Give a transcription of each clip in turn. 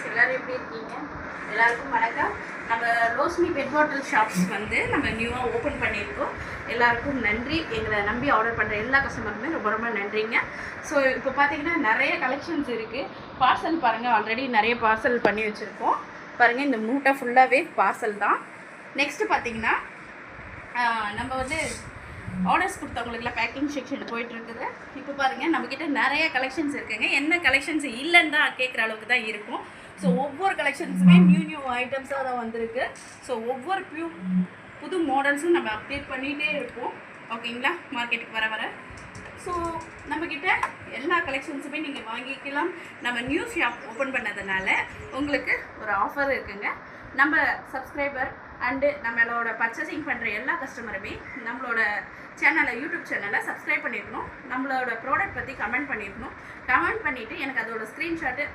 எல்லோரும் எப்படி இருக்கீங்க? எல்லாருக்கும் வணக்கம். நம்ம ரோஸ்மி பெட் பாட்டில் ஷாப்ஸ் வந்து நம்ம நியூவாக ஓப்பன் பண்ணியிருக்கோம். எல்லாருக்கும் நன்றி. எங்களை நம்பி ஆர்டர் பண்ணுற எல்லா கஸ்டமருக்குமே ரொம்ப ரொம்ப நன்றிங்க. ஸோ இப்போ பார்த்தீங்கன்னா நிறைய கலெக்ஷன்ஸ் இருக்குது. பார்சல் பாருங்கள், ஆல்ரெடி நிறைய பார்சல் பண்ணி வச்சுருக்கோம். பாருங்கள், இந்த மூட்டை ஃபுல்லாகவே பார்சல் தான். நெக்ஸ்ட்டு பார்த்தீங்கன்னா நம்ம வந்து ஆர்டர்ஸ் கொடுத்தவங்களுக்குலாம் பேக்கிங் செக்ஷன் போயிட்டுருக்குது. இப்போ பாருங்கள், நம்மக்கிட்ட நிறைய கலெக்ஷன்ஸ் இருக்குங்க. என்ன கலெக்ஷன்ஸ் இல்லைன்னு தான் கேட்குற அளவுக்கு தான் இருக்கும். ஸோ ஒவ்வொரு கலெக்ஷன்ஸுமே நியூ ஐட்டம்ஸாக தான் வந்திருக்கு. ஸோ ஒவ்வொரு புது மாடல்ஸும் நம்ம அப்டேட் பண்ணிகிட்டே இருப்போம். ஓகேங்களா, மார்க்கெட்டுக்கு வர ஸோ நம்மக்கிட்ட எல்லா கலெக்ஷன்ஸுமே நீங்கள் வாங்கிக்கலாம். நம்ம நியூ ஷாப் ஓப்பன் பண்ணதுனால உங்களுக்கு ஒரு ஆஃபர் இருக்குங்க. நம்ம சப்ஸ்கிரைபர் அண்டு நம்மளோட பர்ச்சேசிங் பண்ணுற எல்லா கஸ்டமருமே நம்மளோட சேனலை, யூடியூப் சேனலை சப்ஸ்கிரைப் பண்ணியிருக்கணும். நம்மளோட ப்ராடக்ட் பற்றி கமெண்ட் பண்ணியிருக்கணும். கமெண்ட் பண்ணிவிட்டு எனக்கு அதோட ஸ்க்ரீன்ஷாட்டு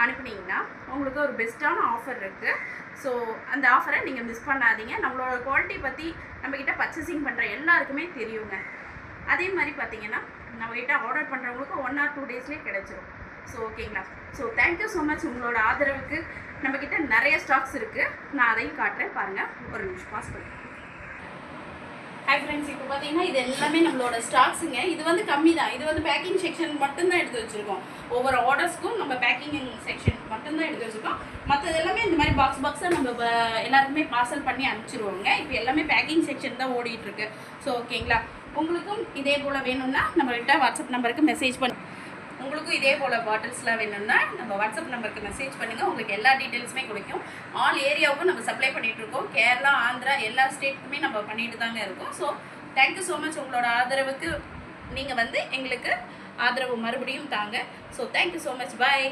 அனுப்புனீங்கன்னா உங்களுக்கு ஒரு பெஸ்ட்டான ஆஃபர் இருக்குது. ஸோ அந்த ஆஃபரை நீங்கள் மிஸ் பண்ணாதீங்க. நம்மளோட குவாலிட்டி பற்றி நம்மக்கிட்ட பர்ச்சேசிங் பண்ணுற எல்லாருக்குமே தெரியுங்க. அதே மாதிரி பார்த்தீங்கன்னா நம்மக்கிட்ட ஆர்டர் பண்ணுறவங்களுக்கு 1 or 2 டேஸ்லேயே கிடச்சிரும். ஸோ ஓகேங்களா. ஸோ தேங்க்யூ ஸோ மச் உங்களோட ஆதரவுக்கு. நம்மக்கிட்ட நிறைய ஸ்டாக்ஸ் இருக்குது. நான் அதையும் காட்டுறேன் பாருங்கள். ஒரு நிமிஷம் பாஸ் பண்ணி. ஹாய் ஃப்ரெண்ட்ஸ், இப்போ பார்த்தீங்கன்னா இது எல்லாமே நம்மளோட ஸ்டாக்ஸுங்க. இது வந்து கம்மி தான். இது வந்து பேக்கிங் செக்ஷன் மட்டும்தான் எடுத்து வச்சுருக்கோம். ஒவ்வொரு ஆர்டர்ஸ்க்கும் நம்ம பேக்கிங் செக்ஷன் மட்டும்தான் எடுத்து வச்சுருக்கோம். மற்றது எல்லாமே இந்த மாதிரி பாக்ஸாக நம்ம எல்லாருக்குமே பார்சல் பண்ணி அனுப்பிச்சிருவோங்க. இப்போ எல்லாமே பேக்கிங் செக்ஷன் தான் ஓடிட்டுருக்கு. ஸோ ஓகேங்களா, உங்களுக்கும் இதே போல் வேணும்னா நம்மள்கிட்ட வாட்ஸ்அப் நம்பருக்கு மெசேஜ் பண்ணி, உங்களுக்கும் இதே போல் பாட்டில்ஸ்லாம் வேணும்னா நம்ம வாட்ஸ்அப் நம்பருக்கு மெசேஜ் பண்ணுங்கள். உங்களுக்கு எல்லா டீட்டெயில்ஸுமே கிடைக்கும். ஆல் ஏரியாவுக்கும் நம்ம சப்ளை பண்ணிகிட்ருக்கோம். கேரளா, ஆந்திரா எல்லா ஸ்டேட்டுக்குமே நம்ம பண்ணிட்டு தாங்க இருக்கோம். So thank you so much. உங்களோட ஆதரவுக்கு நீங்கள் வந்து எங்களுக்கு ஆதரவு மறுபடியும் தாங்க. So thank you so much. பாய்.